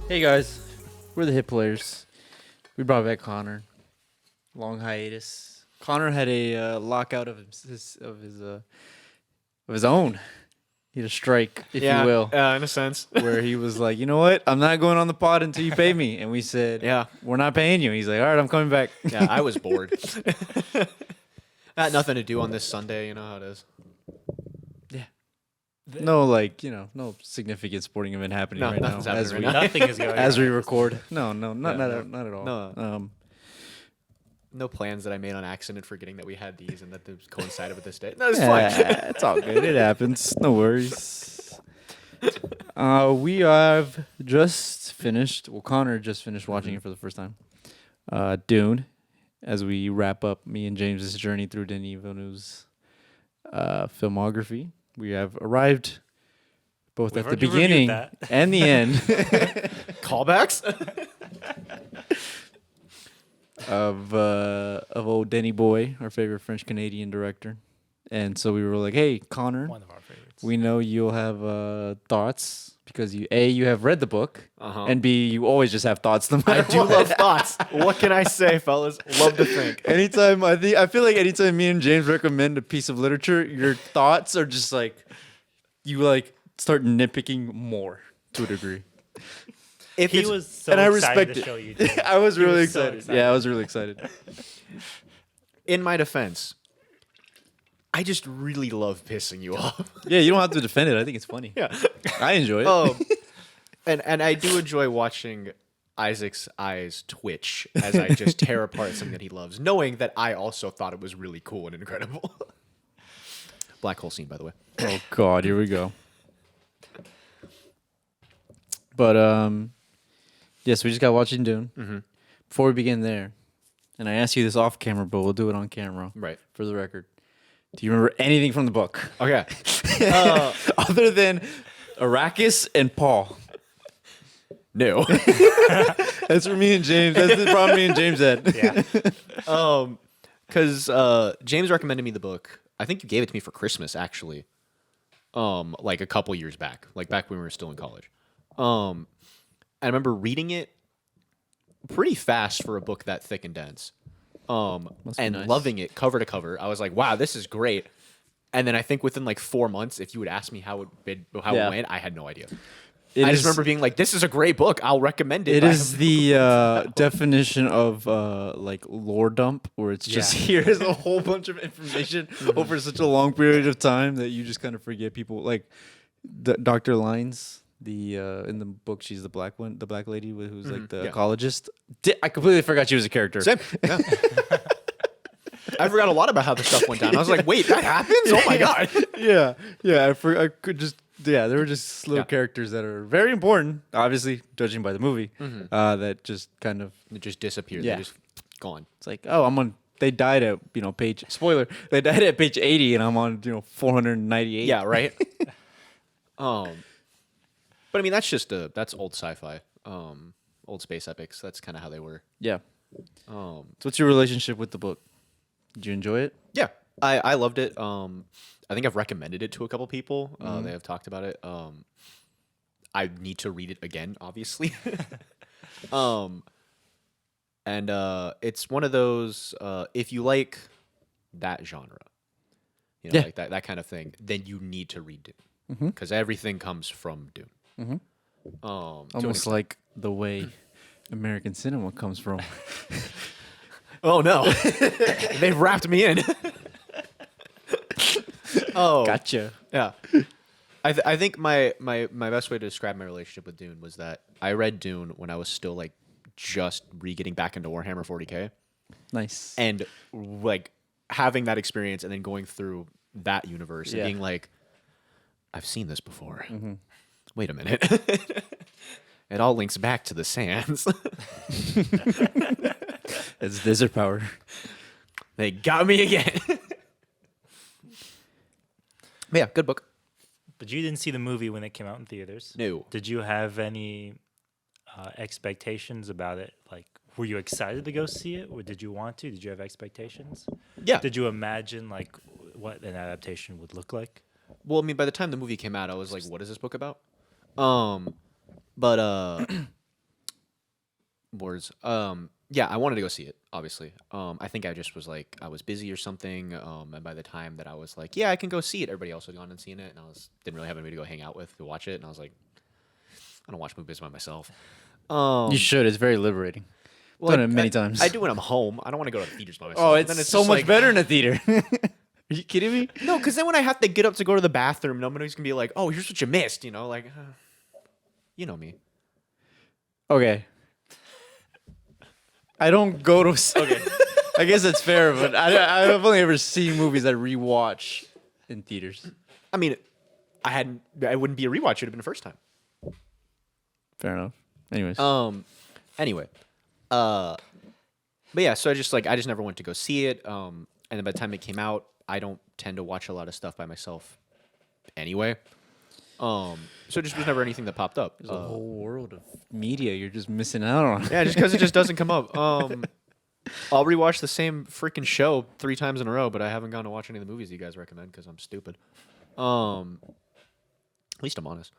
Hey guys, we're the Hit Players. We brought back Connor. Long hiatus. Connor had a lockout of his own. He had a strike, if you will, in a sense. where he was like, you know what? I'm not going on the pod until you pay me. And we said, Yeah. we're not paying you. He's like, all right, I'm coming back. Yeah, I was bored. I had nothing to do on this Sunday. You know how it is. No, no significant sporting event happening No, right now. nothing's happening As right we now. Nothing is going as on. we record. No, not no. at all. No. No plans that I made on accident, forgetting that we had these and that they coincided with this day. No, it's fine. It's all good. It happens. No worries. We have just finished. Well, Connor just finished watching it for the first time. Dune, as we wrap up me and James's journey through Denis Villeneuve's filmography. We have arrived both We've at the already reviewed beginning that. and the end Callbacks? of old Denny Boy, our favorite French Canadian director. And so we were like, "Hey, Connor, One of our favorites. we know you'll have thoughts because you have read the book, Uh-huh. and B, you always just have thoughts. No I matter do what. love thoughts. What can I say, fellas? Love to think. I feel like anytime me and James recommend a piece of literature, your thoughts are just like you start nitpicking more to a degree. If He it's- was so and I excited respect to it. show you. Dune. I was He really was so excited. excited. Yeah, I was really excited. in my defense, I just really love pissing you off. Yeah, you don't have to defend it. I think it's funny. Yeah. I enjoy it. And I do enjoy watching Isaac's eyes twitch as I just tear apart something that he loves, knowing that I also thought it was really cool and incredible. Black hole scene, by the way. Oh God, here we go. But yes, we just got watching Dune. Mm-hmm. Before we begin there, and I asked you this off camera, but we'll do it on camera Right. for the record. Do you remember anything from the book Okay. other than Arrakis and Paul? No. That's for me and James. That's the problem me and James had. Yeah. Because James recommended me the book. I think you gave it to me for Christmas, actually. Like a couple years back, like back when we were still in college. I remember reading it pretty fast for a book that thick and dense. Must be And nice. loving it cover to cover. I was like, wow, this is great. And then I think within like 4 months, if you would ask me how it Yeah. went, I had no idea. It I is- just remember being like, this is a great book. I'll recommend it. It is the definition of like lore dump, where it's just Yeah. here's a whole bunch of information over such a long period of time that you just kind of forget people. Like Dr. Lines, in the book, she's the black one, the black lady who's like the Yeah. ecologist. I completely forgot she was a character. Same. Yeah. I forgot a lot about how the stuff went down. I was like, wait, that happens? Oh my God. Yeah. I could just. Yeah, there were just little Yeah. characters that are very important, obviously, judging by the movie, that just kind of. It just disappeared. Yeah. They just gone. It's like, oh, I'm on. They died at page. Spoiler. They died at page 80, and I'm on 498. Yeah, right. But I mean, that's old sci-fi, old space epics. That's kind of how they were. Yeah. So, what's your relationship with the book? Did you enjoy it? Yeah, I loved it. I think I've recommended it to a couple people. They have talked about it. I need to read it again, obviously. And it's one of those if you like that genre, Yeah. like that kind of thing, then you need to read Dune because everything comes from Dune. To an Almost extent. like the way American cinema comes from. Oh no, they've wrapped me in. Oh, Gotcha. yeah. I think my best way to describe my relationship with Dune was that I read Dune when I was still like just getting back into Warhammer 40K, Nice. and like having that experience and then going through that universe Yeah. and being like, I've seen this before. Wait a minute. It all links back to the sands. It's desert power. They got me again. But yeah, good book. But you didn't see the movie when it came out in theaters. No. Did you have any expectations about it? Like, were you excited to go see it, or did you want to? Did you have expectations? Yeah. Did you imagine like what an adaptation would look like? Well, I mean, by the time the movie came out, I was like, what is this book about? But Wars. Yeah, I wanted to go see it. Obviously, I think I just was like I was busy or something. And by the time that I was like, yeah, I can go see it, everybody else had gone and seen it, and didn't really have anybody to go hang out with to watch it, and I was like, I don't watch movies by myself. You should. It's very liberating. Well, Done it many times. I do when I'm home. I don't want to go to the theaters by myself. Oh, Then it's so just much like- better in a theater. Are you kidding me? No, because then when I have to get up to go to the bathroom, nobody's gonna be like, "Oh, here's what you missed," like, you know me. Okay. I don't go to. Okay. I guess that's fair, but I've only ever seen movies I rewatch in theaters. I mean, I wouldn't be a rewatch. It'd have been the first time. Fair enough. Anyways. Anyway, but yeah, so I just never went to go see it. And then by the time it came out, I don't tend to watch a lot of stuff by myself anyway. So it just was never anything that popped up. There's a whole world of media you're just missing out on. Yeah, just because it just doesn't come up. I'll rewatch the same freaking show 3 times in a row, but I haven't gone to watch any of the movies you guys recommend because I'm stupid. At least I'm honest.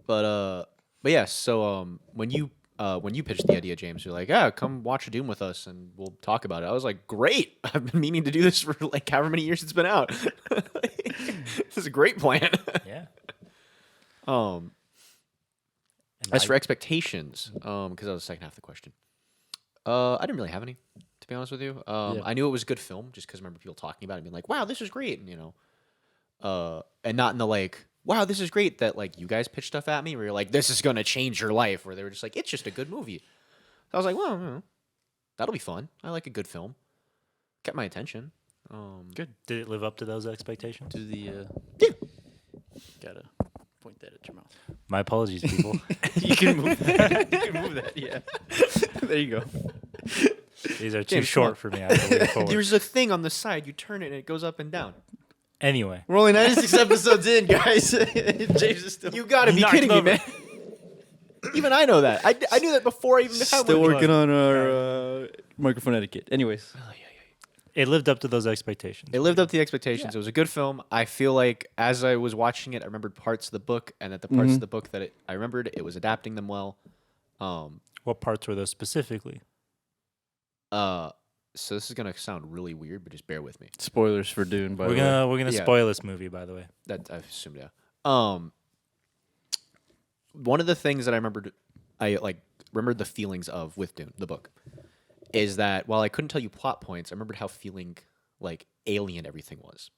But yeah. So when you pitched the idea, James, you're like, yeah, come watch Doom with us and we'll talk about it. I was like, great. I've been meaning to do this for like however many years it's been out. This is a great plan. Yeah. As And for expectations, because that was the second half of the question. I didn't really have any, to be honest with you. Yeah. I knew it was a good film just because I remember people talking about it and being like, wow, this is great. And, and not in the like, wow, this is great that like you guys pitch stuff at me where you're like, this is going to change your life. Where they were just like, it's just a good movie. I was like, well, that'll be fun. I like a good film. Kept my attention. Good. Did it live up to those expectations? Do the Yeah. gotta point that at your mouth. My apologies, people. You can move that. You can move that. Yeah. There you go. These are too James, short for me. I have to lean forward. There's a thing on the side. You turn it and it goes up and down. Anyway, We're only 96 episodes in, guys. James is still You gotta be Knocked kidding me, over. man. Even I know that. I knew that before I even had still one. working on our microphone etiquette. Anyways, it lived up to those expectations. It lived up to the expectations. Yeah. It was a good film. I feel like as I was watching it, I remembered parts of the book, and that the parts of the book that I remembered, it was adapting them well. What parts were those specifically? So this is gonna sound really weird, but just bear with me. spoilers for Dune. By We're the way, gonna Yeah. spoil this movie, by the way. That I've assumed, yeah. One of the things that I remembered the feelings of with Dune, the book, is that while I couldn't tell you plot points, I remembered how feeling like alien everything was.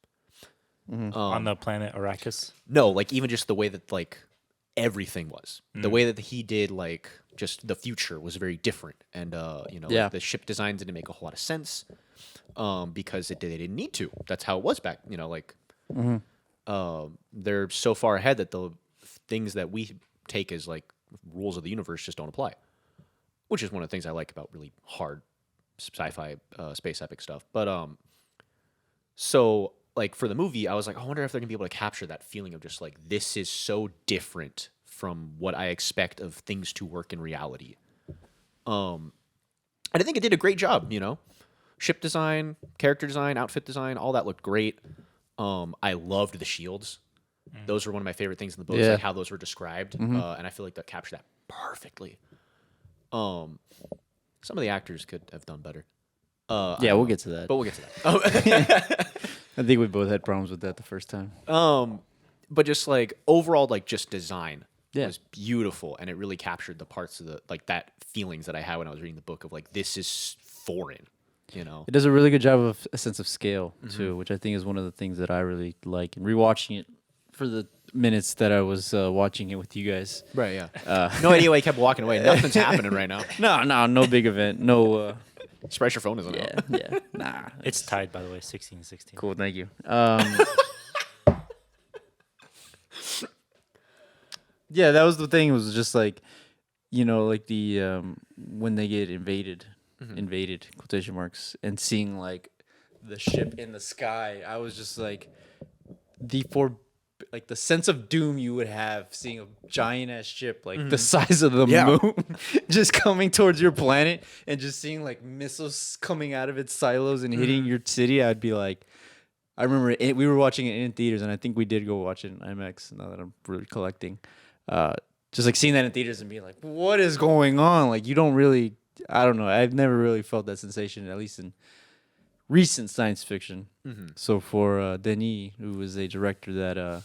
On the planet Arrakis. No, like even just the way that like everything was, the way that he did like just the future was very different, and Yeah. like, the ship designs didn't make a whole lot of sense, because they didn't need to. That's how it was back. They're so far ahead that the things that we take as like rules of the universe just don't apply, which is one of the things I like about really hard sci-fi space epic stuff. But so like for the movie, I was like, I wonder if they're gonna be able to capture that feeling of just like this is so different from what I expect of things to work in reality. And I think it did a great job. Ship design, character design, outfit design, all that looked great. I loved the shields. Those were one of my favorite things in the book, Yeah. like how those were described, and I feel like that captured that perfectly. Some of the actors could have done better. yeah, we'll get to that. But we'll get to that. I think we both had problems with that the first time. But just like overall, like just design Yeah. was beautiful, and it really captured the parts of the like that feelings that I had when I was reading the book of like this is foreign. It does a really good job of a sense of scale too, which I think is one of the things that I really like. And rewatching it for the minutes that I was watching it with you guys. Right. Yeah. No idea why you kept walking away. Nothing's happening right now. No big event. No. Surprise, your phone isn't out. Yeah. Nah. It's tied, by the way, 16-16. Cool. Thank you. Yeah, that was the thing. It was just like, like the when they get invaded quotation marks, and seeing like the ship in the sky. I was just like like the sense of doom you would have seeing a giant ass ship like the size of the moon just coming towards your planet, and just seeing like missiles coming out of its silos and hitting your city. I'd be like, I remember we were watching it in theaters, and I think we did go watch it in IMAX. Now that I'm recollecting, just like seeing that in theaters and being like, what is going on? Like, you don't really. I don't know. I've never really felt that sensation, at least in recent science fiction. So for Denis, who is a director that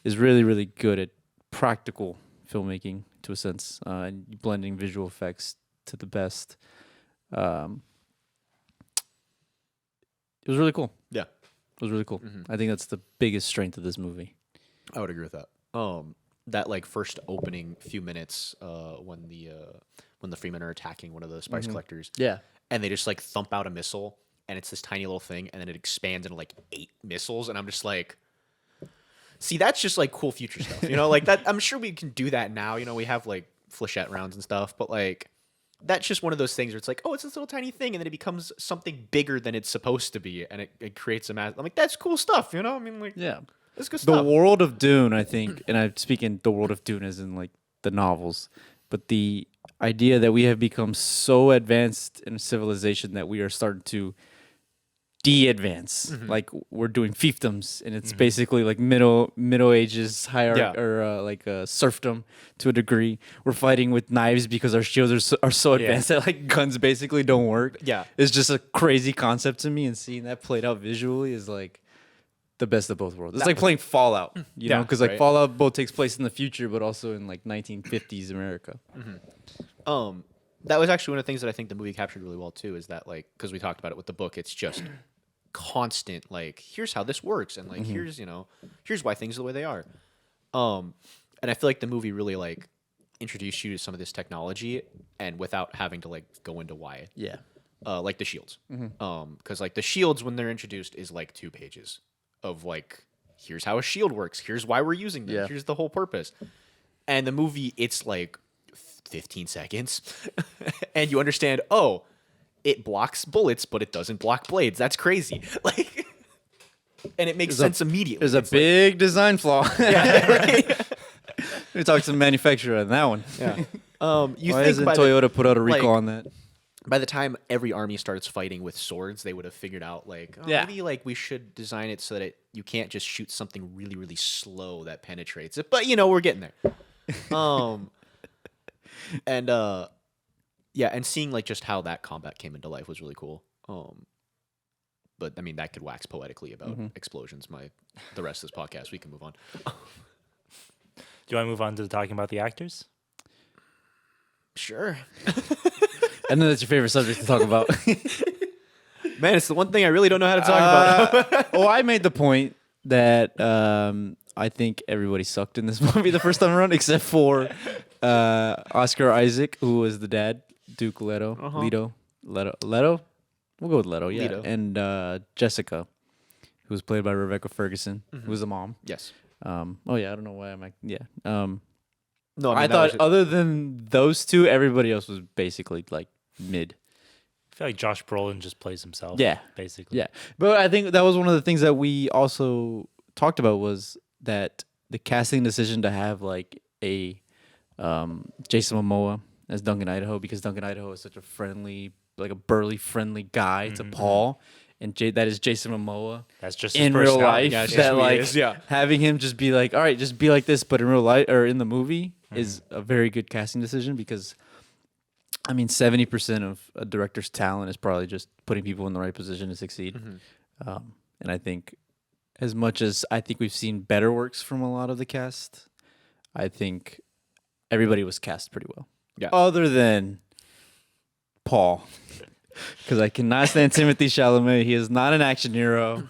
is really, really good at practical filmmaking to a sense, and blending visual effects to the best. It was really cool. Yeah, It was really cool. I think that's the biggest strength of this movie. I would agree with that. That like first opening few minutes when the Freemen are attacking one of the spice collectors, Yeah. and they just like thump out a missile, and it's this tiny little thing, and then it expands into like 8 missiles, and I'm just like, see, that's just like cool future stuff, you know, like that. I'm sure we can do that now. You know, we have like flechette rounds and stuff, but like that's just one of those things where it's like, oh, it's this little tiny thing, and then it becomes something bigger than it's supposed to be, and it creates a mass. I'm like, that's cool stuff, you know. I mean, like, Yeah. that's good The stuff. world of Dune, I think, and I'm speaking the world of Dune as in like the novels, but the idea that we have become so advanced in civilization that we are starting to de-advance. Like we're doing fiefdoms, and it's basically like middle ages hierarchy Yeah. or serfdom to a degree. We're fighting with knives because our shields are so advanced that like guns basically don't work. Yeah. It's just a crazy concept to me, and seeing that played out visually is like the best of both worlds. It's like playing Fallout, you know, Yeah, because like right. Fallout both takes place in the future, but also in like 1950s America. That was actually one of the things that I think the movie captured really well too. Is that like, because we talked about it with the book, it's just constant like, here's how this works, and like here's why things are the way they are. And I feel like the movie really like introduced you to some of this technology, and without having to like go into why. Yeah. Like the shields, because like the shields when they're introduced is like 2 pages of like, here's how a shield works, here's why we're using them, Yeah. here's the whole purpose. And the movie, it's like 15 seconds, and you understand, oh, it blocks bullets, but it doesn't block blades. That's crazy. Like, and it makes sense immediately. There's a It's big design flaw. like, yeah, right? We talked to the manufacturer on that one. Yeah. You Why think hasn't by Toyota put out a recall like, on that? by the time every army starts fighting with swords, they would have figured out like, oh, Yeah. maybe like we should design it so that you can't just shoot something really, really slow that penetrates it. But you know, we're getting there. And yeah, and seeing like just how that combat came into life was really cool. But I mean, that could wax poetically about explosions. The rest of this podcast, we can move on. Do you want to move on to talking about the actors? Sure. I know that's your favorite subject to talk about. Man, it's the one thing I really don't know how to talk about. Well, I made the point that I think everybody sucked in this movie the first time around, except for Oscar Isaac, who was the dad, Duke Leto. Leto? We'll go with Leto, yeah. Leto. And Jessica, who was played by Rebecca Ferguson, who was the mom. Yes. Oh, yeah, I don't know why I'm like, yeah. No, I mean, that thought was- other than those two, everybody else was basically like mid. I feel like Josh Brolin just plays himself. Yeah. Basically. Yeah, but I think that was one of the things that we also talked about was that the casting decision to have like a Jason Momoa as Duncan Idaho, because Duncan Idaho is such a friendly, like a burly, friendly guy to Paul, and that is Jason Momoa That's just in his real personality. life. Yeah, it's that just who he like is. Yeah. having him just be like, all right, just be like this, but in real life or in the movie is a very good casting decision because. I mean, 70% of a director's talent is probably just putting people in the right position to succeed. And I think as much as I think we've seen better works from a lot of the cast, I think everybody was cast pretty well. Yeah. Other than Paul. Because I cannot stand Timothy Chalamet. He is not an action hero.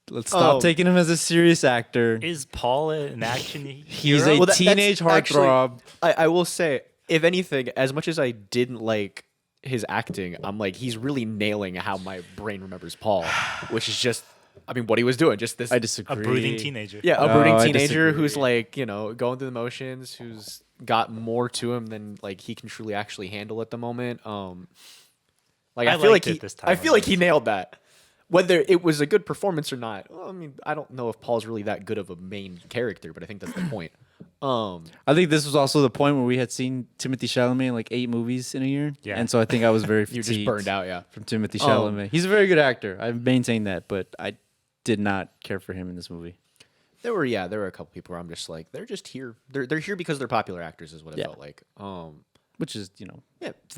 Let's stop taking him as a serious actor. Is Paul an action hero? He's a that's teenage actually- heartthrob. I will say, if anything, as much as I didn't like his acting, I'm like, he's really nailing how my brain remembers Paul, which is just, I mean, what he was doing, just this. I A disagree. brooding teenager. Yeah, a No, brooding I teenager who's disagree. like, you know, going through the motions, who's got more to him than like he can truly actually handle at the moment. Like I I feel like liked it he, this time I feel like around. he nailed that. Whether it was a good performance or not, well, I mean, I don't know if Paul's really that good of a main character, but I think that's the point. I think this was also the point where we had seen Timothy Chalamet in like 8 movies in a year. Yeah. And so I think I was very You're fatigued just burned out, yeah. from Timothy Chalamet. He's a very good actor. I've maintained that, but I did not care for him in this movie. There were a couple people where I'm just like, they're just here. They're here because they're popular actors, is what it Yeah. felt like. which is Yeah,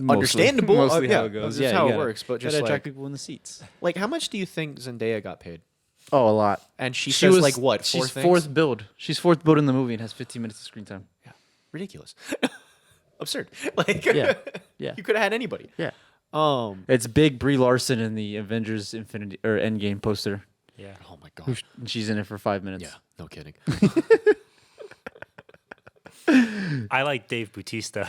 mostly- understandable. mostly yeah, how it goes. That's Yeah, how you it gotta- works. But Gotta just attract like, people in the seats. how much do you think Zendaya got paid? Oh, a lot. And she says like what? She's Four fourth things? build. She's fourth build in the movie and has 15 minutes of screen time. Yeah, ridiculous, absurd. Like, Yeah, yeah, you could have had anybody. yeah. Um. It's big Brie Larson in the Avengers Infinity or Endgame poster. Yeah. Oh my god. And she's in it for 5 minutes. Yeah. No kidding. I like Dave Bautista.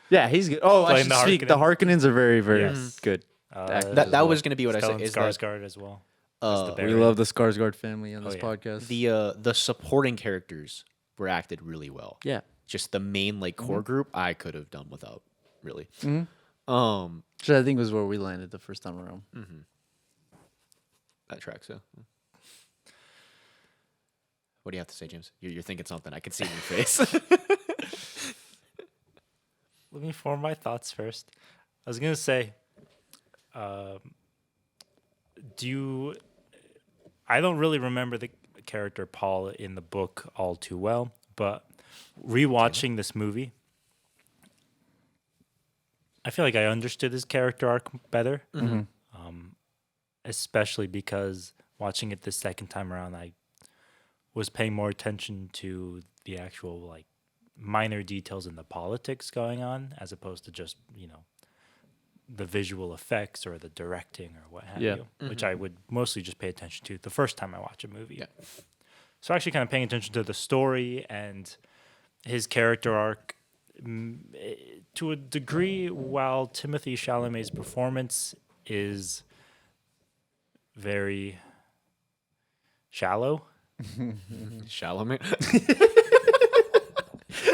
Yeah, he's good. Oh, I Playing should the speak. The Harkonnens are very, very Yes. good. Uh, That was going to be what I said. Stellan Is that Skarsgård as well. uh, the We Barry. love the Skarsgård family on this yeah. podcast. the supporting characters were acted really well. yeah. Just the main like core group, I could have done without. Really. Mhm. Um. Which I think was where we landed the first time around. That tracks. Yeah. What do you have to say, James? You're thinking something. I can see it in your face. Let me form my thoughts first. I was gonna say, I don't really remember the character Paul in the book all too well, but rewatching this movie, I feel like I understood his character arc better. Especially because watching it the second time around, I was paying more attention to the actual like minor details in the politics going on, as opposed to just the visual effects or the directing or what have Yeah. you, which I would mostly just pay attention to the first time I watch a movie. Yeah. So actually, kind of paying attention to the story and his character arc. To a degree, while Timothée Chalamet's performance is very shallow. Chalamet.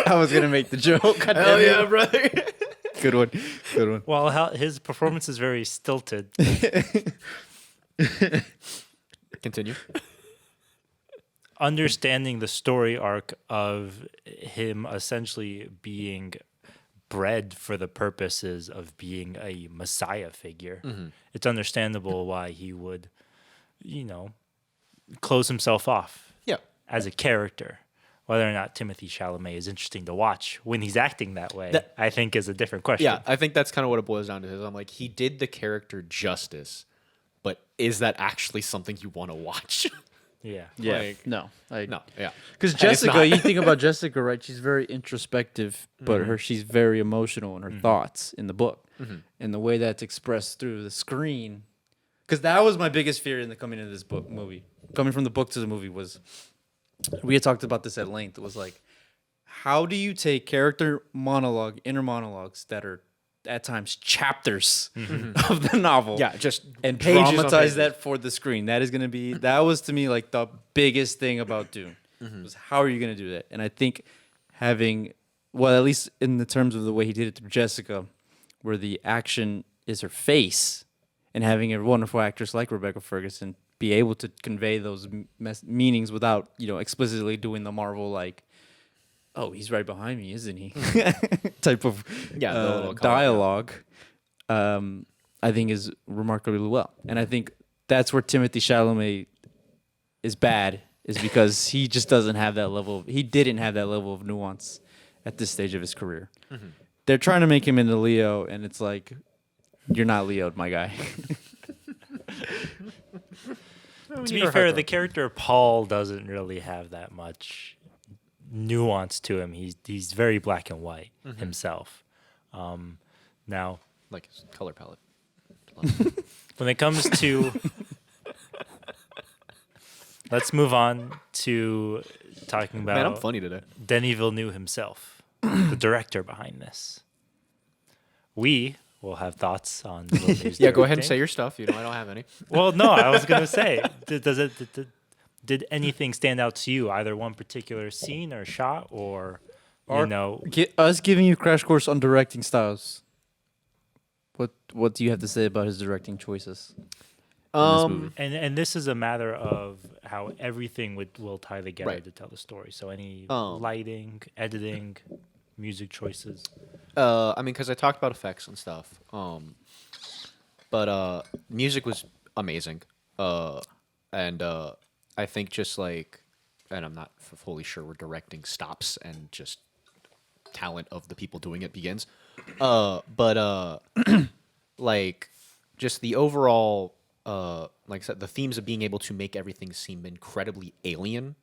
I was going to make the joke. God Hell damn it. yeah, brother. Good one. Good one. Well, his performance is very stilted. Continue. Understanding the story arc of him essentially being bred for the purposes of being a messiah figure, it's understandable why he would, close himself off Yeah. as a character. Whether or not Timothée Chalamet is interesting to watch when he's acting that way, I think is a different question. Yeah, I think that's kind of what it boils down to. Is I'm like, he did the character justice, but is that actually something you want to watch? Yeah. Yeah. Like- no. No. Yeah. Because And it's Jessica, not. you think about Jessica, right? She's very introspective, but she's very emotional in her thoughts in the book, and the way that's expressed through the screen. Because that was my biggest fear in the coming into this movie. Coming from the book to the movie was, we had talked about this at length. It was like, how do you take character monologue, inner monologues that are at times chapters of the novel, Yeah, just and pages on dramatize pages. that for the screen? That is going to be, that was to me like the biggest thing about Dune. Was how are you going to do that? And I think having, well, at least in the terms of the way he did it to Jessica, where the action is her face, and having a wonderful actress like Rebecca Ferguson be able to convey those meanings without, explicitly doing the Marvel like, oh, he's right behind me, isn't he? type of Yeah, the little call, dialogue, I think is remarkably well. And I think that's where Timothée Chalamet is bad, is because he just doesn't have that level. He didn't have that level of nuance at this stage of his career. They're trying to make him into Leo, and it's like, you're not Leo, my guy. To be fair, the character Paul doesn't really have that much nuance to him. He's very black and white himself. Now, like his color palette. when it comes to, let's move on to talking about Man, I'm funny today. Denis Villeneuve himself, the director behind this. We will have thoughts on Villeneuve's Yeah, go ahead and directing. say your stuff. I don't have any. Well, no, I was gonna say, did anything stand out to you? Either one particular scene or shot, or Us giving you crash course on directing styles. What do you have to say about his directing choices? and this is a matter of how everything will tie together Right. to tell the story. So any Um, lighting, editing, music choices. I mean, because I talked about effects and stuff. But music was amazing. And I think just like, and I'm not fully sure where directing stops and just talent of the people doing it begins. But like just the overall like I said, the themes of being able to make everything seem incredibly alien.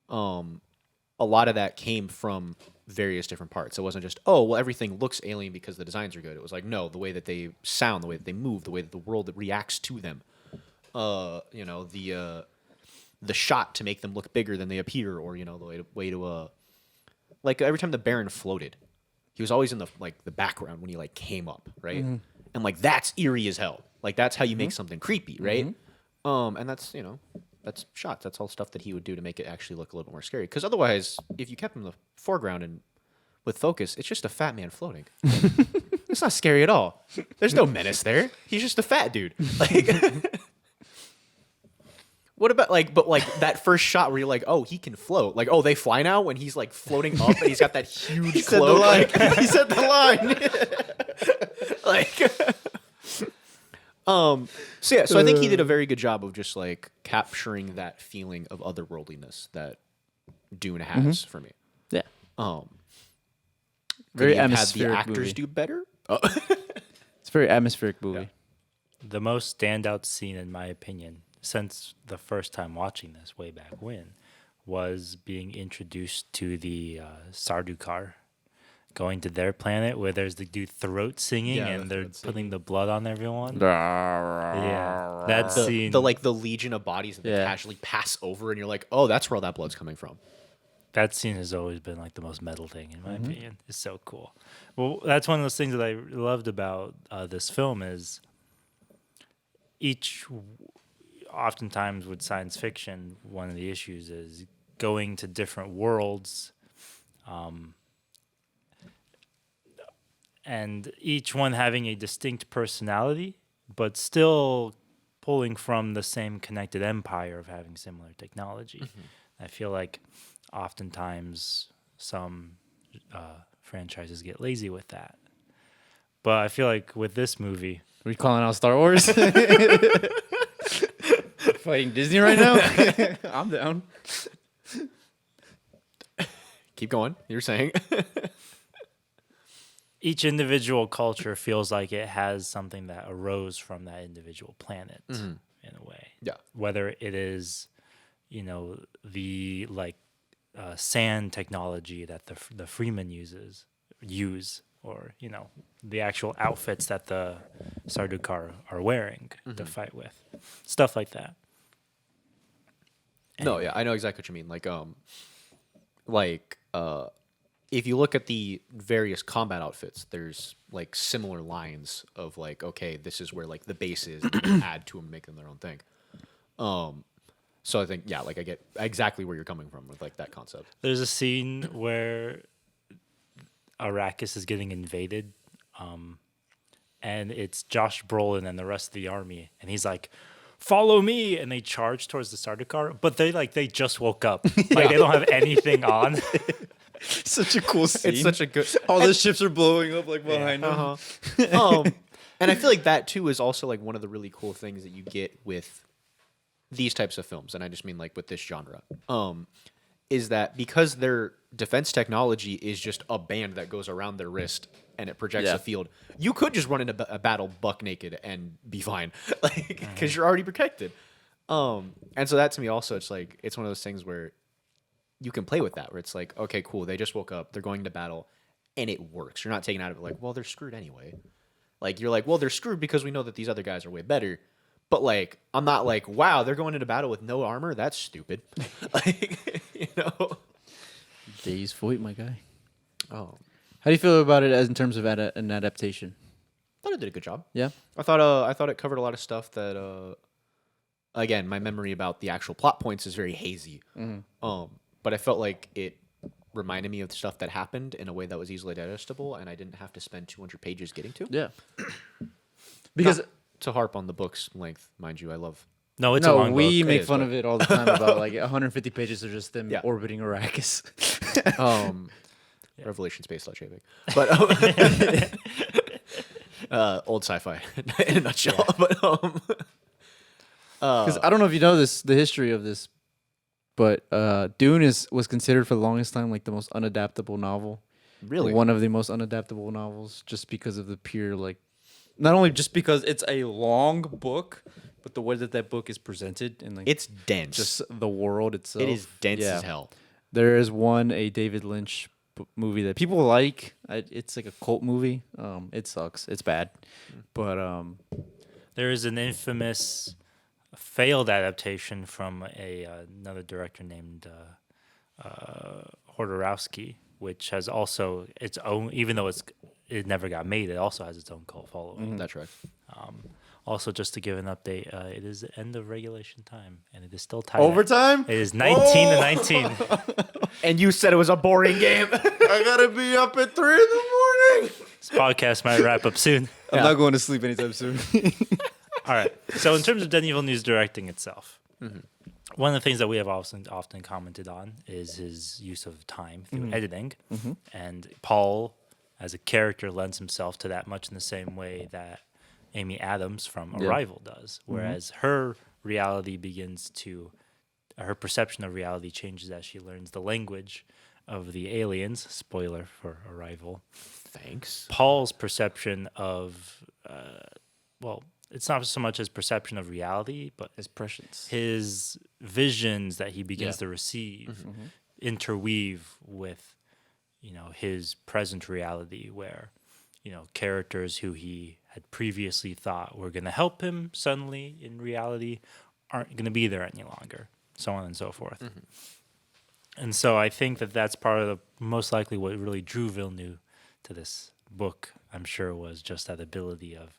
A lot of that came from various different parts. It wasn't just, oh, well, everything looks alien because the designs are good. It was like, no, the way that they sound, the way that they move, the way that the world reacts to them. You know, the shot to make them look bigger than they appear, or you know, the way to like every time the Baron floated, he was always in the background when he like came up, right? And like that's eerie as hell. Like that's how you make something creepy, right? And that's, you know, that's shots. That's all stuff that he would do to make it actually look a little bit more scary. Because otherwise, if you kept him in the foreground and with focus, it's just a fat man floating. It's not scary at all. There's no menace there. He's just a fat dude. Like, what about but that first shot where you're like, oh, he can float. Like, oh, they fly now when he's like floating up and he's got that huge cloak. Like, he said the line. Like. So yeah, so I think he did a very good job of just like capturing that feeling of otherworldliness that Dune has for me. Yeah. Could Very he have had the atmospheric actors movie. do better? It's a very atmospheric movie. The most standout scene, in my opinion, since the first time watching this way back when, was being introduced to the Sardukar, going to their planet where there's the dude throat singing and they're putting the blood on everyone. Yeah, that scene. The legion of bodies that they casually pass over, and you're like, oh, that's where all that blood's coming from. That scene has always been like the most metal thing, in my opinion. It's so cool. Well, that's one of those things that I loved about this film is oftentimes with science fiction, one of the issues is going to different worlds, and each one having a distinct personality, but still pulling from the same connected empire of having similar technology. I feel like oftentimes some franchises get lazy with that. But I feel like with this movie... Are we calling out Star Wars? Fighting Disney right now? I'm down. Keep going. You're saying. Each individual culture feels like it has something that arose from that individual planet in a way. Yeah. Whether it is, you know, the sand technology that the Freeman use, or, you know, the actual outfits that the Sardukar are wearing to fight with. Stuff like that. No, yeah, I know exactly what you mean. If you look at the various combat outfits, there's like similar lines of like, okay, this is where like the base is, and you can add to them, make them their own thing. So I think, yeah, like I get exactly where you're coming from with like that concept. There's a scene where Arrakis is getting invaded, and it's Josh Brolin and the rest of the army, and he's like, "Follow me!" and they charge towards the Sardukar, but they just woke up, like they don't have anything on. Such a cool scene. It's such a good. All the ships are blowing up like behind them. And I feel like that too is also like one of the really cool things that you get with these types of films, and I just mean like with this genre, is that because their defense technology is just a band that goes around their wrist and it projects a field, you could just run into a battle buck naked and be fine, like because you're already protected. And so that to me also, it's like it's one of those things where you can play with that, where it's like, okay, cool, they just woke up, they're going to battle, and it works. You're not taken out of it like, well, they're screwed anyway. Like you're like, well, they're screwed because we know that these other guys are way better. But like, I'm not like, wow, they're going into battle with no armor. That's stupid. Like, you know. Days fight, my guy. Oh, How do you feel about it as in terms of an adaptation? I thought it did a good job. Yeah. I thought it covered a lot of stuff that, again, my memory about the actual plot points is very hazy. But I felt like it reminded me of the stuff that happened in a way that was easily digestible, and I didn't have to spend 200 pages getting to. Yeah. Because Not to harp on the book's length, mind you, I love. No, it's a long we book. make is, fun but- of it all the time about like 150 pages of just them Yeah. orbiting Arrakis. Revelation Space Light Shaving. But old sci-fi in a nutshell. But Because I don't know if you know the history of this, but Dune was considered for the longest time like the most unadaptable novel Really? One of the most unadaptable novels, just because of the pure like, not only just because it's a long book, but the way that that book is presented and like It's dense. just the world itself. It is dense Yeah. as hell. There is a David Lynch movie that people like. It's like a cult movie. It sucks. It's bad, but There is an infamous failed adaptation from another director named Hodorowski, which has also its own. Even though it never got made, it also has its own cult following. That's right. Also, just to give an update, it is the end of regulation time, and it is still tied. overtime. It is 19 to 19. And you said it was a boring game. I gotta be up at 3 a.m. This podcast might wrap up soon. I'm not going to sleep anytime soon. All right. So, in terms of Denis Villeneuve's directing itself, one of the things that we have often commented on is his use of time through editing, and Paul, as a character, lends himself to that much in the same way that Amy Adams from Arrival does, whereas her reality her perception of reality changes as she learns the language of the aliens. Spoiler for Arrival. Thanks. Paul's perception of, it's not so much his perception of reality, but His prescience. his visions that he begins to receive interweave with, his present reality, where, characters who he had previously thought were going to help him suddenly in reality aren't going to be there any longer, so on and so forth. And so I think that that's part of most likely what really drew Villeneuve to this book. I'm sure was just that ability of,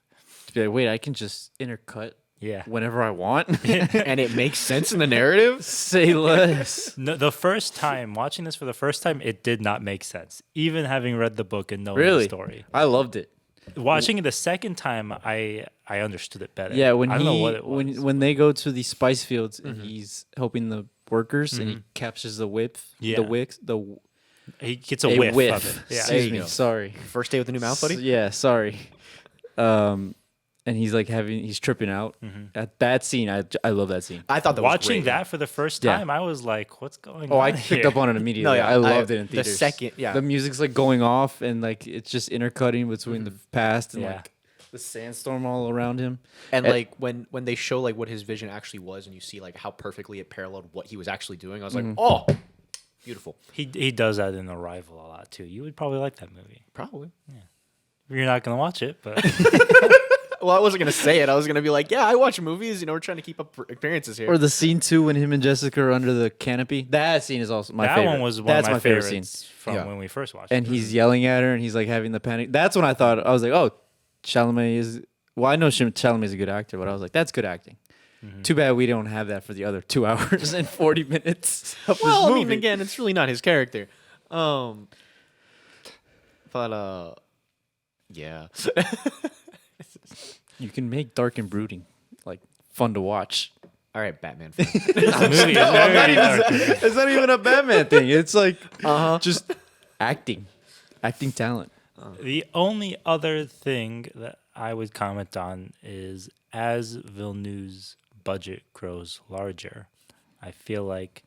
Wait, I can just intercut yeah. whenever I want. And it makes sense in the narrative? Say less. No, the first time watching this for the first time, it did not make sense. Even having read the book and knowing Really? the story, I loved it. watching it the second time, I understood it better. Yeah, when I don't know what it was. when they go to the spice fields and he's helping the workers and he captures the Yeah. He gets a whiff, whiff. of it. Yeah. There Excuse you me. go. Sorry. First day with the new mouth, buddy? Yeah, sorry. And he's like he's tripping out. At that scene, I love that scene. I thought that was Watching great. that for the first Yeah. time, I was like, "What's going Oh, on?" I picked here? up on it immediately. No, yeah, I loved I- it in the theaters. second- yeah. The music's like going off and like it's just intercutting between the past and Yeah. like the sandstorm all around him. And And- like when they show like what his vision actually was, and you see like how perfectly it paralleled what he was actually doing, I was like, oh, beautiful. He does that in Arrival a lot too. You would probably like that movie. Probably. You're not gonna watch it, but Well, I wasn't gonna say it. I was gonna be like, yeah, I watch movies. We're trying to keep up appearances here. Or the scene too when him and Jessica are under the canopy. That scene is also my that favorite. one was one That's of my favorite favorites scene. from Yeah. when we first watched And it. he's yelling at her and he's like having the panic. That's when I thought I was like, oh, Chalamet is. Well, I know Chalamet is a good actor, but I was like, that's good acting. Too bad we don't have that for the other 2 hours and 40 minutes of well, this I movie. mean, again, it's really not his character. Yeah. You can make dark and brooding like fun to watch. All right, Batman. fan. This movie is very dark. It's not even a Batman thing. It's like just acting talent. The only other thing that I would comment on is as Villeneuve's budget grows larger, I feel like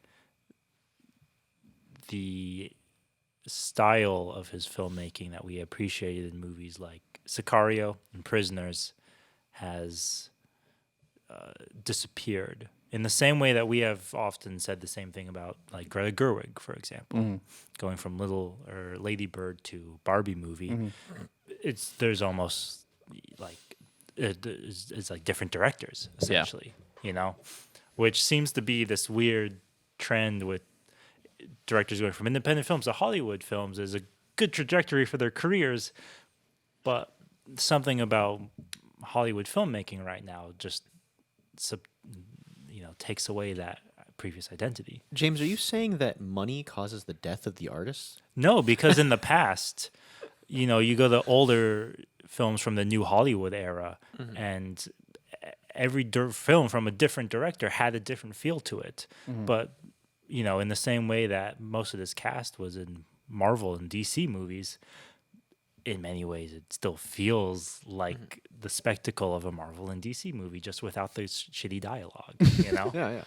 the style of his filmmaking that we appreciated in movies like Sicario and Prisoners has disappeared. In the same way that we have often said the same thing about like Greta Gerwig, for example, going from Lady Bird to Barbie movie, there's almost like it's like different directors essentially, which seems to be this weird trend with directors going from independent films to Hollywood films is a good trajectory for their careers, but something about Hollywood filmmaking right now just takes away that previous identity. James, are you saying that money causes the death of the artist? No, because in the past, you go to older films from the new Hollywood era, and every film from a different director had a different feel to it. But, in the same way that most of this cast was in Marvel and DC movies, in many ways, it still feels like the spectacle of a Marvel and DC movie, just without the shitty dialogue, Yeah.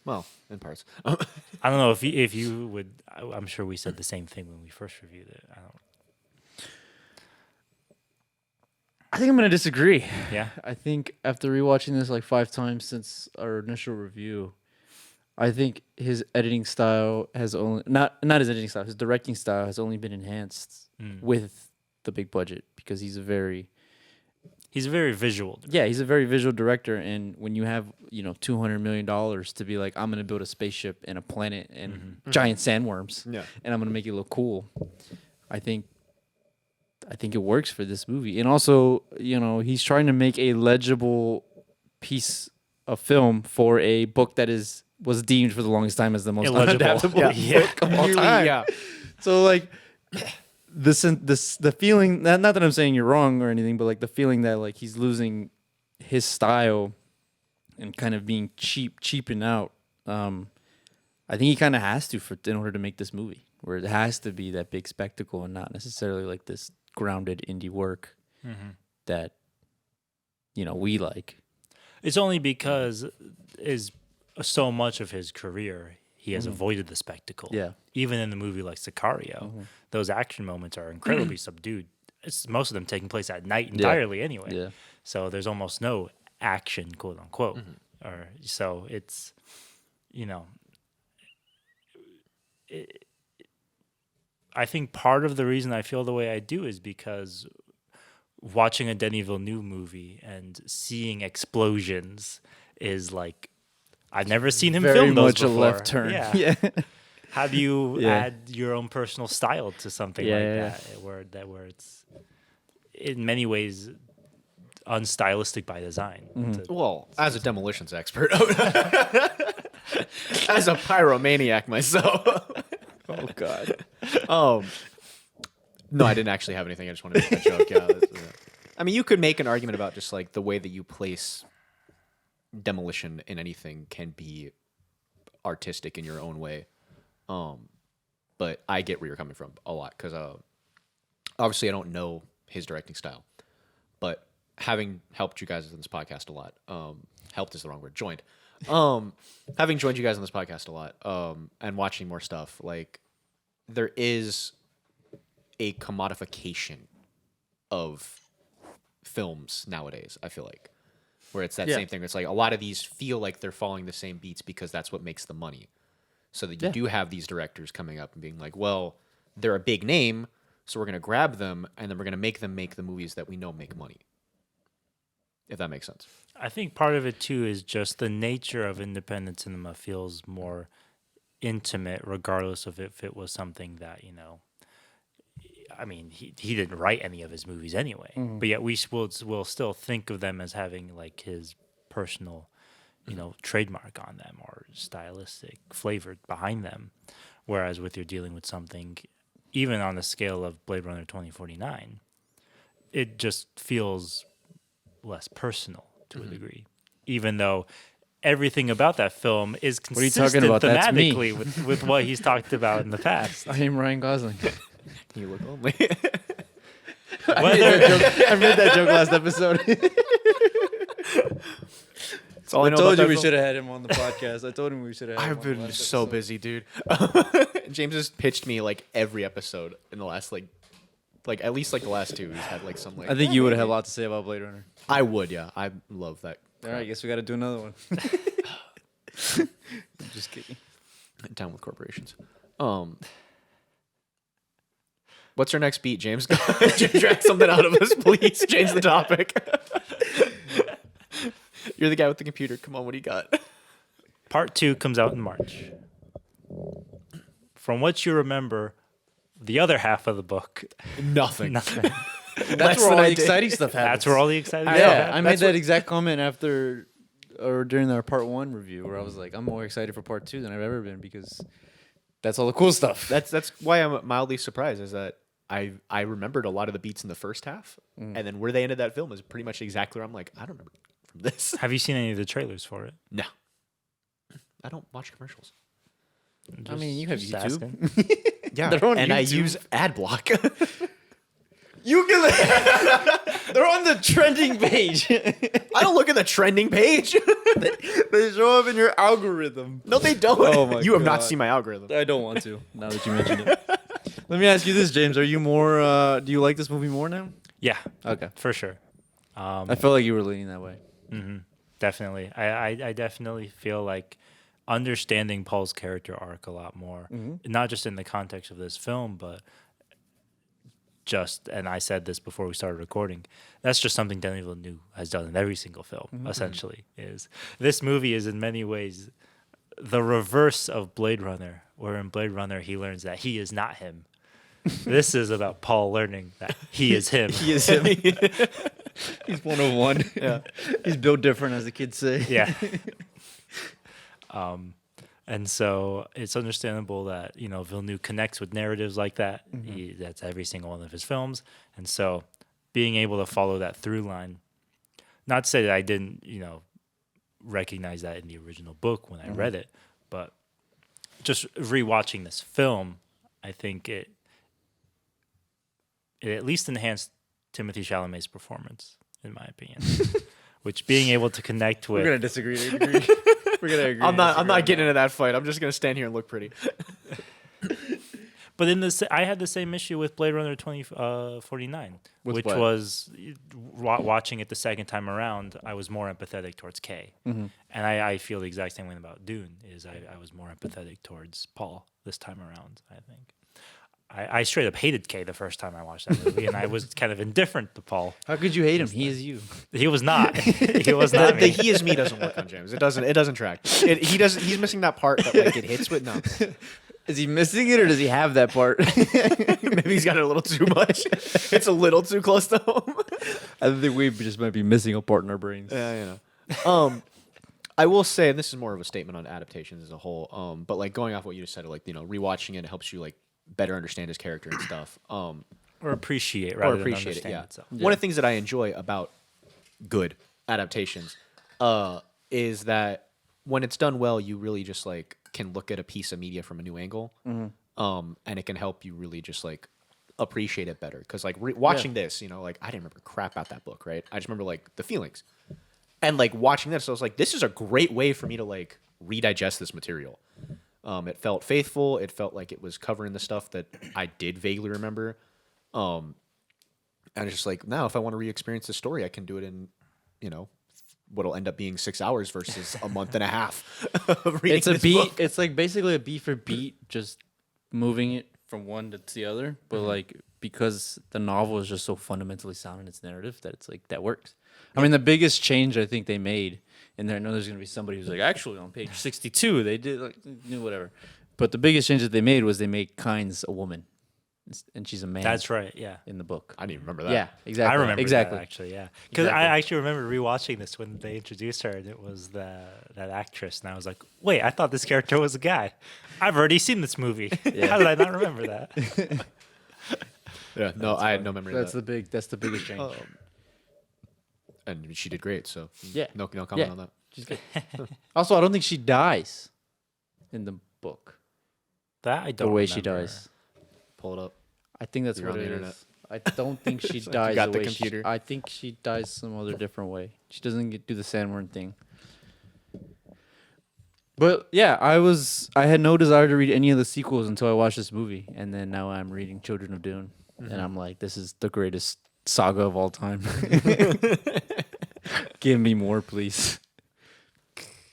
Well, in parts. I don't know if you would. I'm sure we said the same thing when we first reviewed it. I don't. I think I'm gonna disagree. Yeah. I think after rewatching this like 5 times since our initial review, I think his editing style has only not his editing style, his directing style has only been enhanced with the big budget because he's a very visual. he's a very visual director, and when you have $200 million to be like, I'm gonna build a spaceship and a planet and giant sandworms, and I'm gonna make it look cool, I think it works for this movie. And also, he's trying to make a legible piece of film for a book that was deemed for the longest time as the most Illegible. unadaptable book of all Really, time. yeah. So like the feeling, not that I'm saying you're wrong or anything, but like the feeling that like he's losing his style and kind of being cheaping out. I think he kind of has to in order to make this movie, where it has to be that big spectacle and not necessarily like this grounded indie work that we like. It's only because is so much of his career he has avoided the spectacle. Yeah. Even in the movie like Sicario, those action moments are incredibly subdued. It's most of them taking place at night entirely anyway. Yeah. So there's almost no action, quote unquote. Or so it's I think part of the reason I feel the way I do is because watching a Denis Villeneuve movie and seeing explosions is like I've never seen him Very film those much a before. left turn. Yeah. Have you Yeah. add your own personal style to something that where it's in many ways unstylistic by design? Well, as a demolitions expert, as a pyromaniac myself. Oh God. No, I didn't actually have anything. I just wanted to make that joke. Yeah, I mean, you could make an argument about just like the way that you place demolition in anything can be artistic in your own way. But I get where you're coming from a lot because obviously I don't know his directing style, but having helped you guys in this podcast a lot, helped is the wrong word, joined. Having joined you guys on this podcast a lot, and watching more stuff, like there is a commodification of films nowadays, I feel like, where it's that same thing. It's like a lot of these feel like they're following the same beats because that's what makes the money. So that you do have these directors coming up and being like, well, they're a big name, so we're going to grab them and then we're going to make them make the movies that we know make money. If that makes sense. I think part of it too is just the nature of independent cinema feels more intimate, regardless of if it was something that I mean, he didn't write any of his movies anyway, but yet we'll still think of them as having like his personal, trademark on them or stylistic flavor behind them. Whereas with you're dealing with something, even on the scale of Blade Runner 2049, it just feels less personal to a degree, even though everything about that film is What are you consistent talking about? That's me. thematically with what he's talked about in the past. I am Ryan Gosling. You look only. I made that joke last episode. That's all I know told about you that we film. should have had him on the podcast. I told him we should have. I've been so busy, dude. James has pitched me like every episode in the last like at least like the last two. He's had like some like. I think you would have had a lot to say about Blade Runner. I would, yeah. I love that. All right, I guess we got to do another one. I'm just kidding. Down with corporations. What's our next beat, James? Drag something out of us, please. Change the topic. You're the guy with the computer. Come on, what do you got? Part 2 comes out in March. From what you remember, the other half of the book, Nothing. nothing. That's where all the exciting stuff happens. That's where all the exciting stuff Yeah, happens. I made that exact comment after or during our part 1 review where I was like, I'm more excited for part 2 than I've ever been because that's all the cool stuff. That's why I'm mildly surprised is that I remembered a lot of the beats in the first half, and then where they ended that film is pretty much exactly where I'm like, I don't remember from this. Have you seen any of the trailers for it? No. I don't watch commercials. I mean, you have Just YouTube. asking. Yeah, They're on and I YouTube. use ad block. You can. They're They're on the trending page. I don't look at the trending page. They show up in your algorithm. No, they don't. Oh my You have not God. seen my algorithm. I don't want to. Now that you mentioned it. Let me ask you this, James. Are you more? Do you like this movie more now? Yeah, Okay. for sure. I felt like you were leaning that way. Definitely. I definitely feel like understanding Paul's character arc a lot more, not just in the context of this film, but and I said this before we started recording, that's just something Denis Villeneuve has done in every single film, essentially. Is this movie is in many ways the reverse of Blade Runner, where in Blade Runner he learns that he is not him. This is about Paul learning that he is him. He is him. He's 101. Yeah. He's built different, as the kids say. Yeah. And so it's understandable that, Villeneuve connects with narratives like that. That's every single one of his films. And so being able to follow that through line, not to say that I didn't, recognize that in the original book when I read it, but just rewatching this film, I think it at least enhanced Timothée Chalamet's performance, in my opinion. Which being able to connect with... We're gonna disagree to agree. We're gonna agree. I'm not getting into that fight. I'm just gonna stand here and look pretty. But I had the same issue with Blade Runner 2049, With which what? was watching it the second time around, I was more empathetic towards Kay. And I feel the exact same way about Dune, is I was more empathetic towards Paul this time around, I think. I straight up hated Kay the first time I watched that movie, and I was kind of indifferent to Paul. How could you hate him? He is you. He was not. He was not The me. he is me doesn't work on James. It doesn't track. He's missing that part that like it hits with no. Is he missing it, or does he have that part? Maybe he's got it a little too much. It's a little too close to home. I think we just might be missing a part in our brains. Yeah, I will say, and this is more of a statement on adaptations as a whole. But like going off what you just said, like rewatching it helps you like better understand his character and stuff. Or appreciate rather than understand it. Yeah. itself. One of the things that I enjoy about good adaptations is that when it's done well, you really just like can look at a piece of media from a new angle, and it can help you really just like appreciate it better. Because like watching this, like I didn't remember crap about that book, right? I just remember like the feelings, and like watching this, I was like, this is a great way for me to like redigest this material. It felt faithful. It felt like it was covering the stuff that I did vaguely remember. And it's just like, now if I want to re-experience the story, I can do it in, what'll end up being 6 hours versus a month and a half. Of reading It's a this beat. book. It's like basically a beat for beat, just moving it from one to the other. But like because the novel is just so fundamentally sound in its narrative that it's like that works. I mean, the biggest change I think they made in there. I know there's gonna be somebody who's like, actually on page 62 they did like whatever. But the biggest change that they made was they made Kynes a woman, and she's a man. That's right, yeah. in the book. I didn't even remember that. Yeah, exactly. I remember exactly. that, actually, yeah. Because Exactly. I actually remember rewatching this when they introduced her, and it was that actress, and I was like, wait, I thought this character was a guy. I've already seen this movie. How did I not remember that? Yeah, no, I had no memory That's of that. That's the biggest change. And she did great, so Yeah. no comment Yeah. on that. She's good. Also, I don't think she dies in the book. That I don't The way she remember. dies. Pull it up. I think that's You're what on it the is. internet. I don't think she So you dies got the the way computer. I think she dies some other different way. She doesn't do the sandworm thing. But yeah, I had no desire to read any of the sequels until I watched this movie, and then now I'm reading Children of Dune, and I'm like, this is the greatest saga of all time. Give me more, please.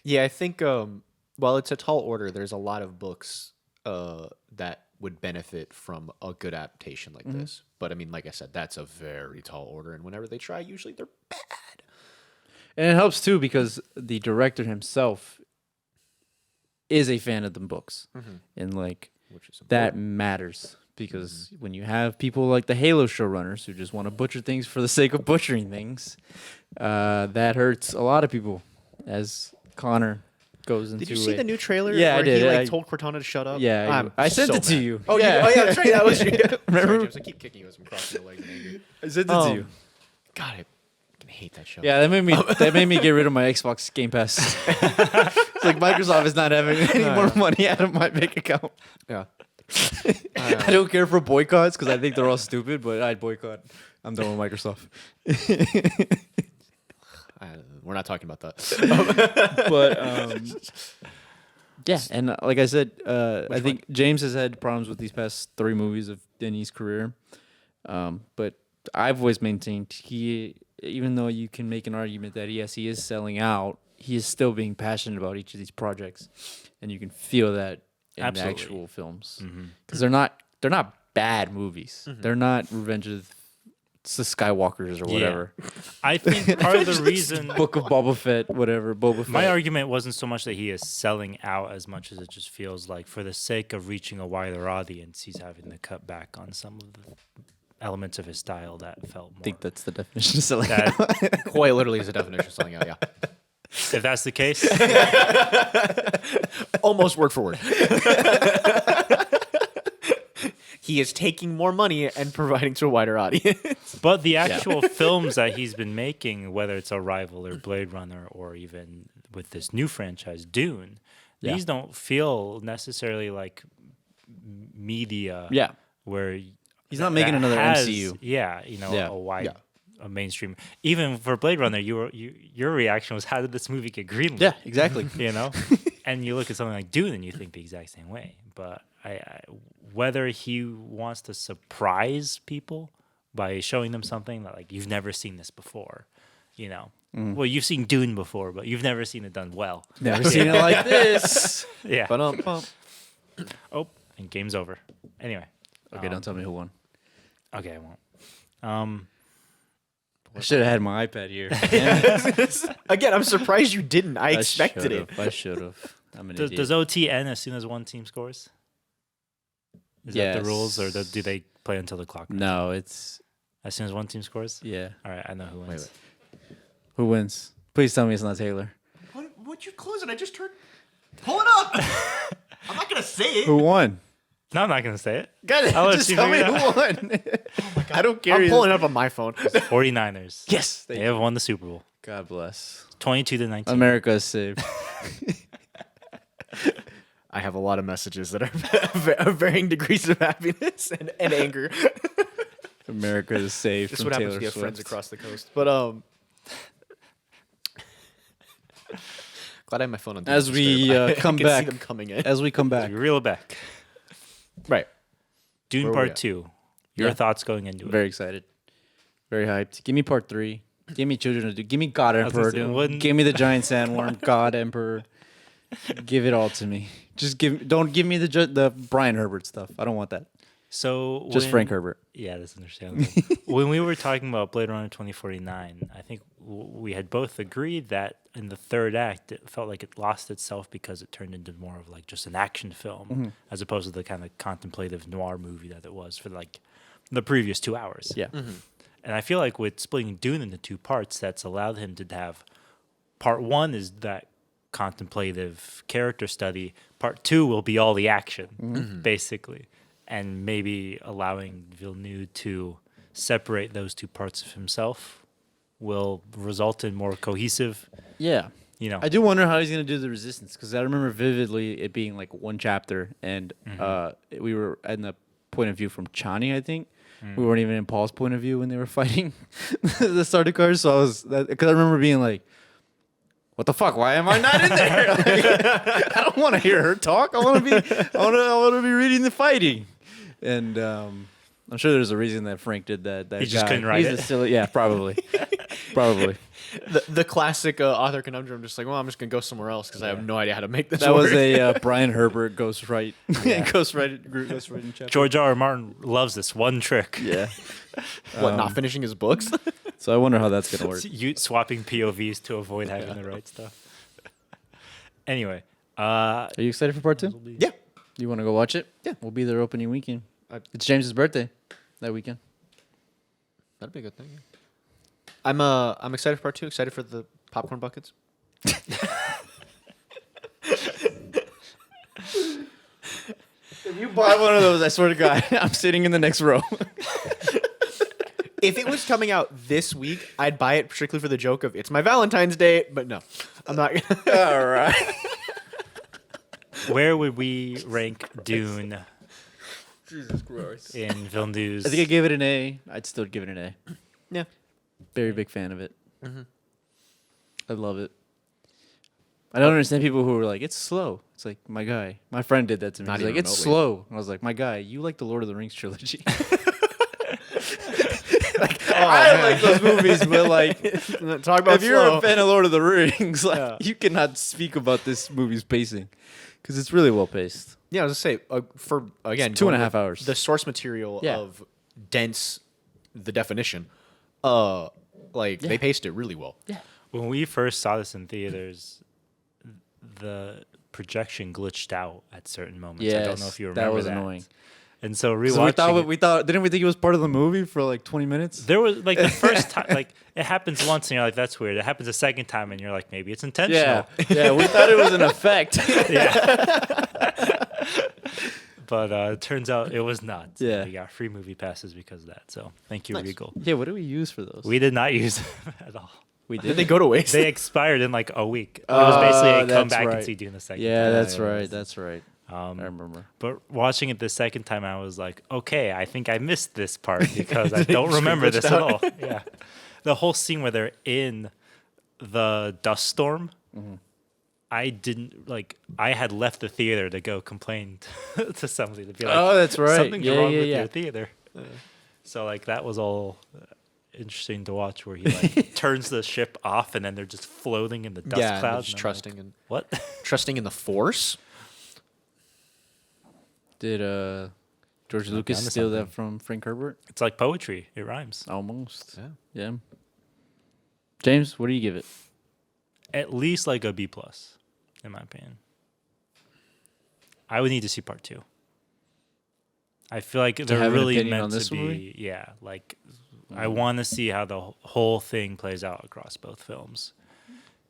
Yeah, I think while it's a tall order, there's a lot of books that would benefit from a good adaptation like this. But I mean, like I said, that's a very tall order, and whenever they try, usually they're bad. And it helps too because the director himself is a fan of the books, and like Which is that matters because when you have people like the Halo showrunners who just want to butcher things for the sake of butchering things, that hurts a lot of people. As Connor goes into Did you see the new trailer? Yeah, I where did. He like I- told Cortana to shut up. Yeah, I'm I sent so it to mad. you. Oh Yeah. yeah, that's right. That was you. Remember? Sorry, James, I keep kicking you as I'm crossing your legs in anger. I sent it to you. God, I fucking hate that show. Yeah, that made me get rid of my Xbox Game Pass. It's like Microsoft is not having any more money out of my bank account. Yeah. I don't care for boycotts because I think they're all stupid, but I'd boycott. I'm done with Microsoft. We're not talking about that. But yeah, and like I said, I think James has had problems with these past 3 movies of Denis' career. But I've always maintained even though you can make an argument that yes, he is selling out, he is still being passionate about each of these projects, and you can feel that in Absolutely. the actual films because they're not bad movies. They're not Revenge of the Skywalkers or whatever. I think part of the reason Book of Boba Fett, whatever. Boba Fett. my argument wasn't so much that he is selling out as much as it just feels like for the sake of reaching a wider audience, he's having to cut back on some of the elements of his style that felt more. I think that's the definition of selling. that, Quite literally is a definition of selling out, yeah. if that's the case, Almost word for word. He is taking more money and providing to a wider audience. but the actual films that he's been making, whether it's Arrival or Blade Runner or even with this new franchise, Dune, these don't feel necessarily like media Yeah. where He's not making another MCU. Yeah, Yeah. a wide, a mainstream. Even for Blade Runner, your reaction was, how did this movie get greenlit? Yeah, exactly. You know, and you look at something like Dune and you think the exact same way. But whether he wants to surprise people by showing them something that like you've never seen this before, you know. Well, you've seen Dune before, but you've never seen it done well. Never seen it like this. Yeah. But Oh, and game's over. Anyway. Okay, don't tell me who won. Okay, I won't. I should have had my iPad here. again, I'm surprised you didn't. I expected it. I should have. I'm an Does, idiot. does OT end as soon as one team scores? Is that the rules, or Yes. do they play until the clock runs out? No, it's As soon as one team scores? yeah. All right, I know who wins. Who wins? Please tell me it's not Taylor. What you closing? I just turned. Pull it up. I'm not gonna say it. Who won? No, I'm not going to say it. God, I'll let just you tell me figure who it won. I don't care. I'm either. pulling it up on my phone. 49ers. Yes, They have won the Super Bowl. God bless. 22-19. America is saved. I have a lot of messages that are of varying degrees of happiness and anger. America is saved This from is what happens Taylor if you have Swift. friends across the coast. But glad I have my phone on. Do As Not we, Disturb. I come can back- see them coming in. As we come back, We reel it back. Right. Dune Where were we Part at? 2. Your Yeah. thoughts going into it? very excited, very hyped. Give me part 3. Give me Children of Dune. Give me God was gonna Emperor. say, wouldn't- Give me the giant sandworm. God Emperor. Give it all to me. Just don't give me the Brian Herbert stuff. I don't want that. So Just when- Frank Herbert. Yeah, that's understandable. When we were talking about Blade Runner 2049, I think we had both agreed that in the third act, it felt like it lost itself because it turned into more of like just an action film as opposed to the kind of contemplative noir movie that it was for like the previous 2 hours. Yeah. And I feel like with splitting Dune into 2 parts, that's allowed him to have part 1 is that contemplative character study. Part 2 will be all the action, basically. And maybe allowing Villeneuve to separate those 2 parts of himself will result in more cohesive, Yeah. you know. I do wonder how he's gonna do the Resistance because I remember vividly it being like one chapter, and we were in the point of view from Chani. I think we weren't even in Paul's point of view when they were fighting the Sardaukars. So I was because I remember being like, "What the fuck? Why am I not in there? Like, I don't want to hear her talk. I want to be reading the fighting." And I'm sure there's a reason that Frank did that. That He just guy. couldn't write He's it. a silly, yeah, probably, probably. The classic author conundrum. Just like, well, I'm just gonna go somewhere else because I have no idea how to make this. That work. was a Brian Herbert ghostwriting chapter. George R. R. Martin loves this one trick. Yeah. what not finishing his books. So I wonder how that's gonna work. You swapping POVs to avoid having to write stuff. Anyway, Are you excited for part 2? Yeah. You want to go watch it? Yeah. We'll be there opening weekend. It's James's birthday that weekend. That'd be a good thing. Yeah. I'm excited for part 2. Excited for the popcorn buckets. If you buy one of those, I swear to God, I'm sitting in the next row. If it was coming out this week, I'd buy it particularly for the joke of it's my Valentine's Day. But no, I'm not. All right. where would we rank Dune Jesus Christ. in film news. I think I gave it an A. I'd still give it an A. Yeah. Very big fan of it. Mm-hmm. I love it. I don't understand people who are like, it's slow. It's like, my guy. My friend did that to me. Not He's like, even it's remotely. slow. And I was like, my guy, you like the Lord of the Rings trilogy. Oh, I like those movies, but like, talk about if you're slow. a fan of Lord of the Rings, like, Yeah. you cannot speak about this movie's pacing because it's really well paced. Yeah, I was gonna say for again It's 2.5 going to hours. The source material Yeah. of dense, the definition, they paced it really well. When we first saw this in theaters, the projection glitched out at certain moments. I don't know if you remember that was that. annoying. And so So rewatching we thought, didn't we think it was part of the movie for like 20 minutes? there was like the first time, like it happens once and you're like, that's weird. It happens a second time and you're like, maybe it's intentional. Yeah, we thought it was an effect. But it turns out it was not. Yeah. We got free movie passes because of that. So thank you, Nice. Regal. Yeah, what do we use for those? We did not use them at all. We Did they go to waste? They expired in like a week. It was basically a come that's back and right. see Dune the second Yeah, time. that's right. That's right. I Um, remember. but watching it the second time, I was like, okay, I think I missed this part because I don't remember this at all. Yeah. The whole scene where they're in the dust storm, I didn't like, I had left the theater to go complain to somebody to be like, Oh, that's right. something's Yeah, wrong yeah, with yeah. your theater. So like that was all interesting to watch where he like turns the ship off and then they're just floating in the dust yeah, clouds. just and I'm trusting like, and what? trusting in the force. Did George Lucas onto steal that something. from Frank Herbert? It's like poetry. It rhymes. Almost. Yeah. Yeah. James, what do you give it? At least like a B plus, in my opinion. I would need to see part 2. I feel like they're have an really opinion meant on this to be. movie? Yeah, like I want to see how the whole thing plays out across both films.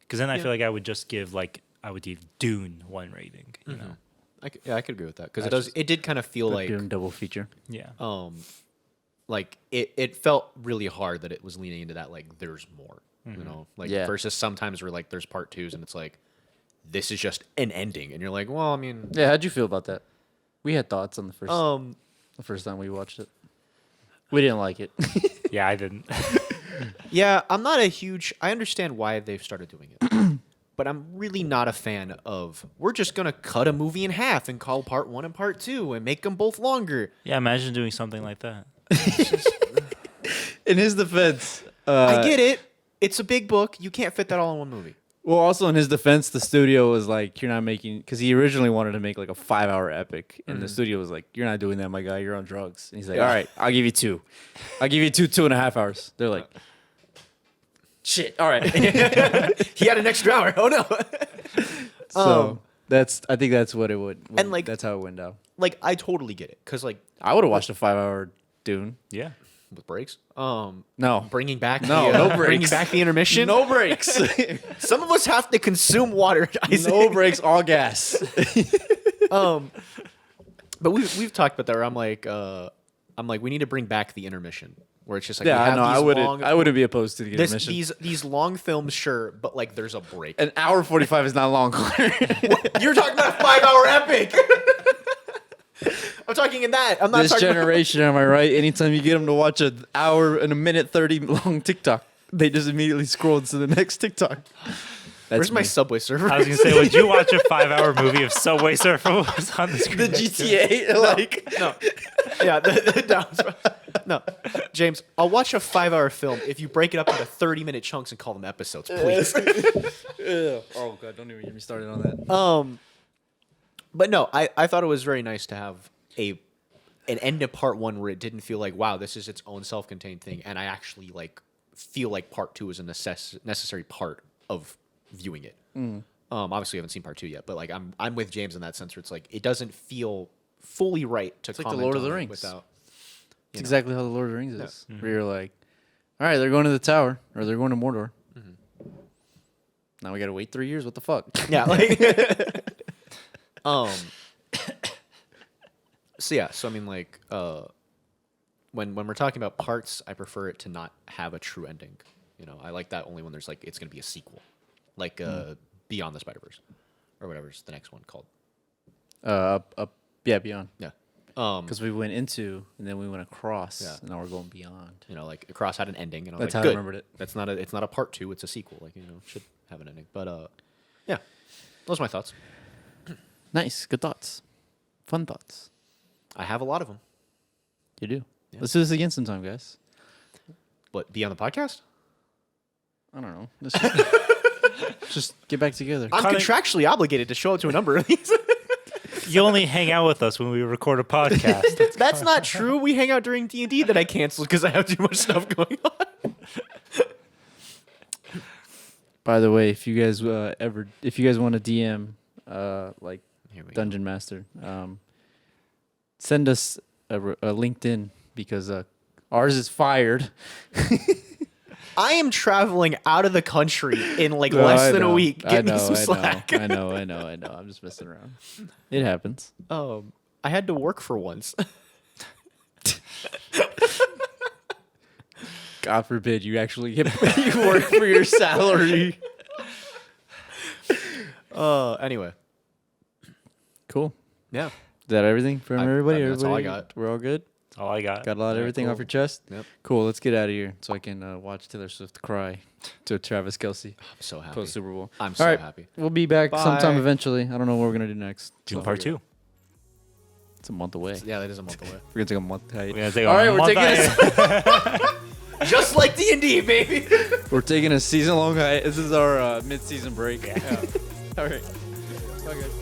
Because then I feel like I would just give Dune 1 rating. You know. I could agree with that because That's it did kind of feel like Doing double feature. Yeah. like it felt really hard that it was leaning into that like there's more, you know, like Yeah. versus sometimes where like there's part 2s and it's like this is just an ending and you're like, well, I mean, Yeah, how'd you feel about that? We had thoughts on the Um, first time we watched it. We didn't like it. Yeah, I didn't. yeah, I'm not a huge. I understand why they've started doing it, but I'm really not a fan of. We're just gonna cut a movie in half and call part 1 and part 2 and make them both longer. Yeah, imagine doing something like that. In his defense, I get it. It's a big book. You can't fit that all in one movie. well, also in his defense, the studio was like, "You're not making," because he originally wanted to make like a 5-hour epic, and the studio was like, "You're not doing that, my guy. You're on drugs." And he's like, Yeah. "All right, I'll give you 2. I'll give you 2.5 hours." They're like, "Shit, all right." He had an extra hour. Oh no. So I think that's what it would. And, like- that's how it went down. Like I totally get it because like I would have watched a 5-hour Dune. Yeah. with breaks. No, Bringing back No, the, no bringing breaks. back the intermission. no breaks. Some of us have to consume water. Isaac. No breaks, all gas. But we've talked about that. Where I'm like, we need to bring back the intermission, where it's just like, we Yeah, have no, these I wouldn't be opposed to the this, intermission. these long films, sure, but like there's a break. An hour 45 is not long. You're talking about a 5-hour epic. I'm talking in that. I'm not This talking generation, am I right? Anytime you get them to watch an hour and a minute 30 long TikTok, they just immediately scroll to the next TikTok. That's Where's my me. Subway server? I was gonna say, would you watch a 5-hour movie if Subway Surfer was on the screen? the GTA? Like, No. Yeah. No. James, I'll watch a 5-hour film if you break it up into 30-minute chunks and call them episodes, please. oh god, don't even get me started on that. But no, I thought it was very nice to have an end to part 1 where it didn't feel like, wow, this is its own self-contained thing, and I actually like feel like part 2 is a necessary part of viewing it. Obviously, we haven't seen part 2 yet, but like I'm with James in that sense where it's like it doesn't feel fully right to like the comment Lord of on the it Rings. without. It's exactly how the Lord of the Rings is. Where you're like, all right, they're going to the tower, or they're going to Mordor. Now we gotta wait 3 years. What the fuck? Yeah, like so yeah, so I mean like when we're talking about parts, I prefer it to not have a true ending. You know, I like that only when there's like it's gonna be a sequel. Like Beyond the Spider-Verse or whatever's the next one called. Yeah, Beyond. Yeah. Because we went into and then we went across, Yeah. and now we're going beyond. You know, like Across had an ending, and I was That's like, how I good. remembered it. That's not a. It's not a part 2. It's a sequel. Like it should have an ending. But yeah, those are my thoughts. Nice, good thoughts, fun thoughts. I have a lot of them. You do. Yeah. Let's do this again sometime, guys. But be on the podcast. I don't know. Let's just get back together. I'm Kinda- contractually obligated to show up to a number of these. You only hang out with us when we record a podcast. That's not true. We hang out during D&D that I canceled because I have too much stuff going on. By the way, if you guys if you guys want to DM, like Here we Dungeon Master, send us a LinkedIn because ours is fired. I am traveling out of the country in like No, less I than a know. week. Give me some I slack. I know. I'm just messing around. It happens. I had to work for once. God forbid you actually get you work for your salary. Anyway. Cool. Yeah. Is that everything from everybody? that's all I Everybody? got. We're all good. All I got. Got a lot of Yeah, everything cool. off your chest. Yep. Cool. Let's get out of here so I can watch Taylor Swift cry to Travis Kelce I'm so happy. post Super Bowl. I'm so All right. happy. We'll be back sometime Bye. eventually. I don't know what we're gonna do next. Dune Part 2. It's a month away. Yeah, that is a month away. We're gonna take a month. We're gonna take All a right, we're month taking out. Just like D&D, baby. We're taking a season long. This is our mid-season break. Yeah. All right. Bye, guys.